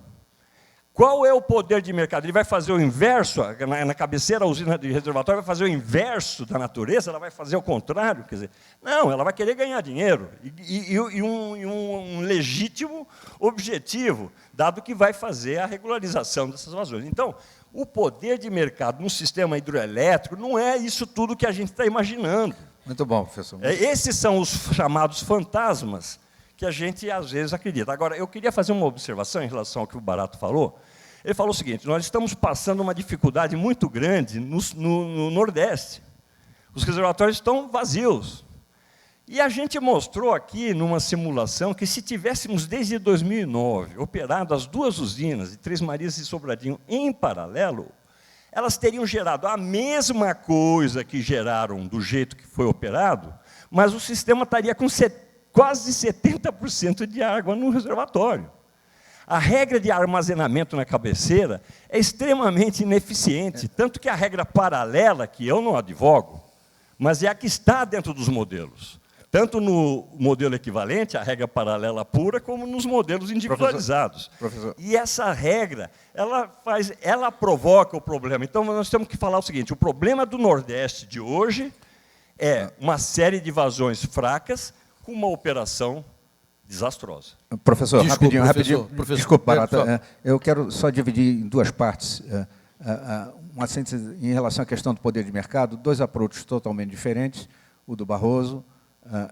Qual é o poder de mercado? Ele vai fazer o inverso, na cabeceira, a usina de reservatório vai fazer o inverso da natureza, ela vai fazer o contrário, quer dizer, não, ela vai querer ganhar dinheiro, e um legítimo objetivo, dado que vai fazer a regularização dessas vazões. Então, o poder de mercado no sistema hidroelétrico não é isso tudo que a gente está imaginando. Muito bom, professor. Esses são os chamados fantasmas que a gente, às vezes, acredita. Agora, eu queria fazer uma observação em relação ao que o Barato falou. Ele falou o seguinte: nós estamos passando uma dificuldade muito grande no Nordeste. Os reservatórios estão vazios. E a gente mostrou aqui, numa simulação, que se tivéssemos, desde 2009, operado as 2 usinas, de Três Marias e Sobradinho, em paralelo, elas teriam gerado a mesma coisa que geraram do jeito que foi operado, mas o sistema estaria com quase 70% de água no reservatório. A regra de armazenamento na cabeceira é extremamente ineficiente, tanto que a regra paralela, que eu não advogo, mas é a que está dentro dos modelos. Tanto no modelo equivalente, a regra paralela pura, como nos modelos individualizados. Professor. E essa regra, ela provoca o problema. Então, nós temos que falar o seguinte: o problema do Nordeste de hoje é uma série de vazões fracas, com uma operação desastrosa. Professor, rapidinho. Professor, Desculpa, Barata. Eu quero só dividir em 2 partes. Uma síntese em relação à questão do poder de mercado, 2 approaches totalmente diferentes, o do Barroso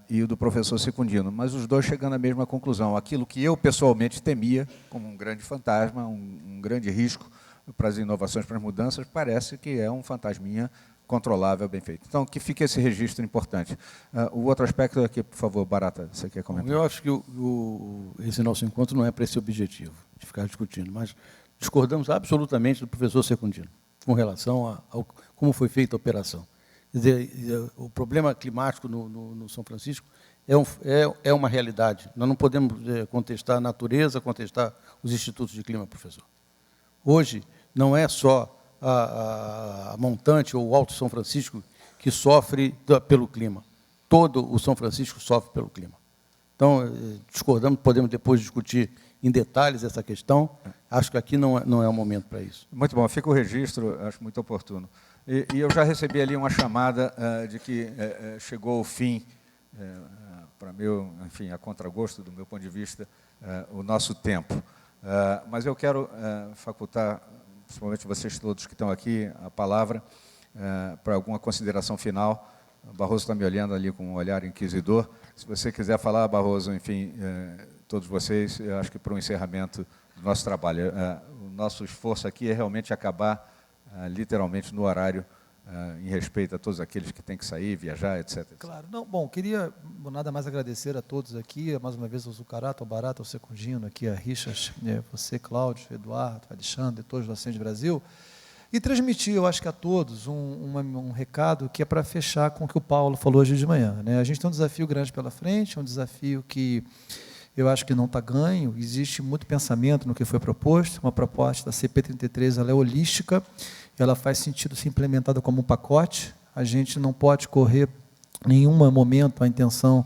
e o do professor Secundino, mas os 2 chegando à mesma conclusão. Aquilo que eu, pessoalmente, temia como um grande fantasma, um grande risco para as inovações, para as mudanças, parece que é um fantasminha controlável, bem feito. Então, que fique esse registro importante. O outro aspecto aqui, por favor, Barata, você quer comentar? Eu acho que esse nosso encontro não é para esse objetivo, de ficar discutindo, mas discordamos absolutamente do professor Secundino, com relação a como foi feita a operação. Quer dizer, o problema climático no São Francisco é uma realidade. Nós não podemos contestar a natureza, contestar os institutos de clima, professor. Hoje, não é só a montante ou o Alto São Francisco que sofre pelo clima. Todo o São Francisco sofre pelo clima. Então, discordamos, podemos depois discutir em detalhes essa questão. Acho que aqui não é o momento para isso. Muito bom, fica o registro, acho muito oportuno. E eu já recebi ali uma chamada de que chegou o fim, para meu, enfim, a contragosto do meu ponto de vista, o nosso tempo. Mas eu quero facultar, principalmente vocês todos que estão aqui, a palavra para alguma consideração final. O Barroso está me olhando ali com um olhar inquisidor. Se você quiser falar, Barroso, enfim, todos vocês, eu acho que para o encerramento do nosso trabalho. O nosso esforço aqui é realmente acabar literalmente no horário, em respeito a todos aqueles que têm que sair, viajar, etc. Claro. Não, bom, queria nada mais agradecer a todos aqui, mais uma vez ao Zucarato, ao Barata, ao Secundino, aqui a Richard, você, Cláudio, Eduardo, Alexandre, todos do Acende Brasil, e transmitir, eu acho que a todos, um recado que é para fechar com o que o Paulo falou hoje de manhã. Né? A gente tem um desafio grande pela frente, um desafio que eu acho que não está ganho, existe muito pensamento no que foi proposto, uma proposta da CP33, ela é holística, ela faz sentido ser implementada como um pacote, a gente não pode correr em nenhum momento a intenção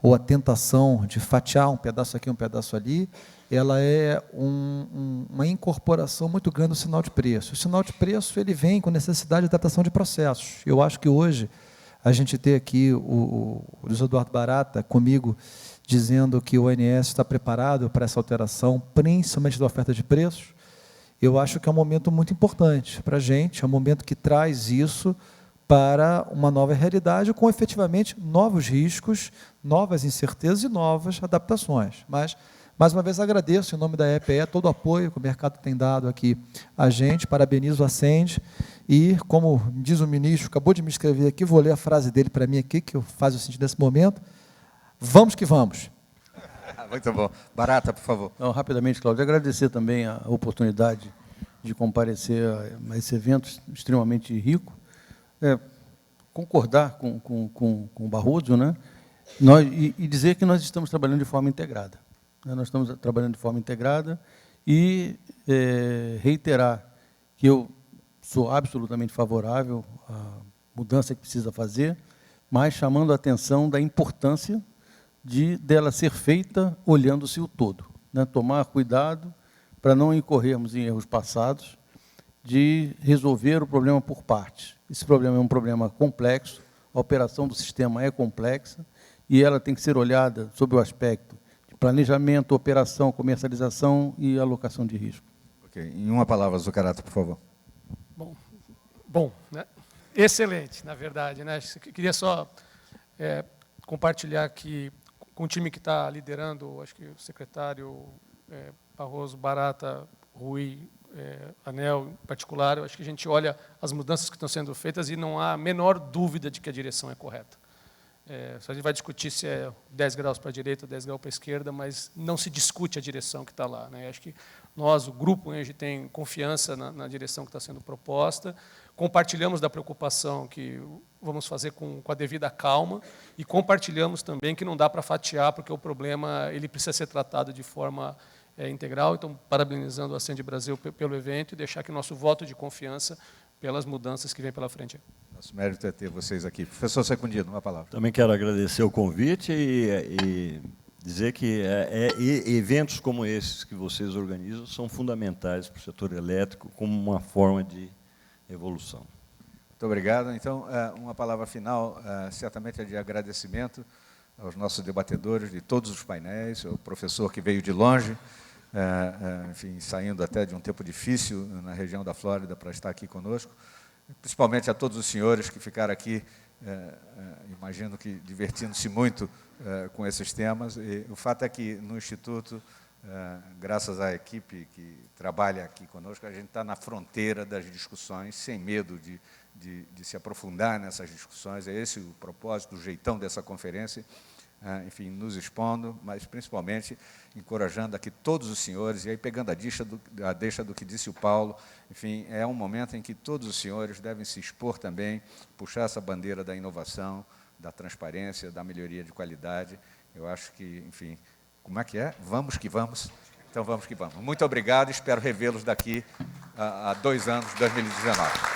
ou a tentação de fatiar um pedaço aqui, um pedaço ali, ela é uma incorporação muito grande do sinal de preço. O sinal de preço ele vem com necessidade de adaptação de processos. Eu acho que hoje a gente ter aqui o Luiz Eduardo Barata comigo dizendo que o ONS está preparado para essa alteração, principalmente da oferta de preços, eu acho que é um momento muito importante para a gente, é um momento que traz isso para uma nova realidade, com efetivamente novos riscos, novas incertezas e novas adaptações. Mas, mais uma vez, agradeço, em nome da EPE, todo o apoio que o mercado tem dado aqui a gente, parabenizo a Ascend, e, como diz o ministro, acabou de me escrever aqui, vou ler a frase dele para mim aqui, que faz o sentido nesse momento, vamos que vamos. Muito bom. Barata, por favor. Não, rapidamente, Cláudio, agradecer também a oportunidade de comparecer a esse evento extremamente rico, concordar com o Barroso, né? E dizer que nós estamos trabalhando de forma integrada. Nós estamos trabalhando de forma integrada e reiterar que eu sou absolutamente favorável à mudança que precisa fazer, mas chamando a atenção da importância dela ser feita olhando-se o todo, né? Tomar cuidado para não incorrermos em erros passados de resolver o problema por partes. Esse problema é um problema complexo, a operação do sistema é complexa e ela tem que ser olhada sob o aspecto de planejamento, operação, comercialização e alocação de risco. Ok. Em uma palavra, Zuccarata, por favor. Bom, né? Excelente, na verdade, né? Queria só compartilhar aqui com o time que está liderando, acho que o secretário Barroso, Barata, Rui, Anel em particular, eu acho que a gente olha as mudanças que estão sendo feitas e não há a menor dúvida de que a direção é correta. A gente vai discutir se é 10 graus para a direita, 10 graus para a esquerda, mas não se discute a direção que está lá, né? Acho que nós, o grupo, a gente tem confiança na direção que está sendo proposta, compartilhamos da preocupação que vamos fazer com a devida calma e compartilhamos também que não dá para fatiar, porque o problema ele precisa ser tratado de forma integral. Então, parabenizando a Ascend Brasil pelo evento e deixar que o nosso voto de confiança pelas mudanças que vem pela frente. Nosso mérito é ter vocês aqui. Professor Secundino, uma palavra. Também quero agradecer o convite e dizer que eventos como esses que vocês organizam são fundamentais para o setor elétrico como uma forma de evolução. Muito obrigado. Então, uma palavra final, certamente é de agradecimento aos nossos debatedores de todos os painéis, o professor que veio de longe, enfim, saindo até de um tempo difícil na região da Flórida para estar aqui conosco, principalmente a todos os senhores que ficaram aqui, imagino que divertindo-se muito com esses temas. E o fato é que no Instituto, graças à equipe que trabalha aqui conosco, a gente está na fronteira das discussões, sem medo de se aprofundar nessas discussões. É esse o propósito, o jeitão dessa conferência, enfim, nos expondo, mas principalmente encorajando aqui todos os senhores, e aí pegando a deixa do que disse o Paulo, enfim, é um momento em que todos os senhores devem se expor também, puxar essa bandeira da inovação, da transparência, da melhoria de qualidade. Eu acho que, enfim, como é que é? Vamos que vamos. Então, vamos que vamos. Muito obrigado e espero revê-los daqui a 2 anos, 2019.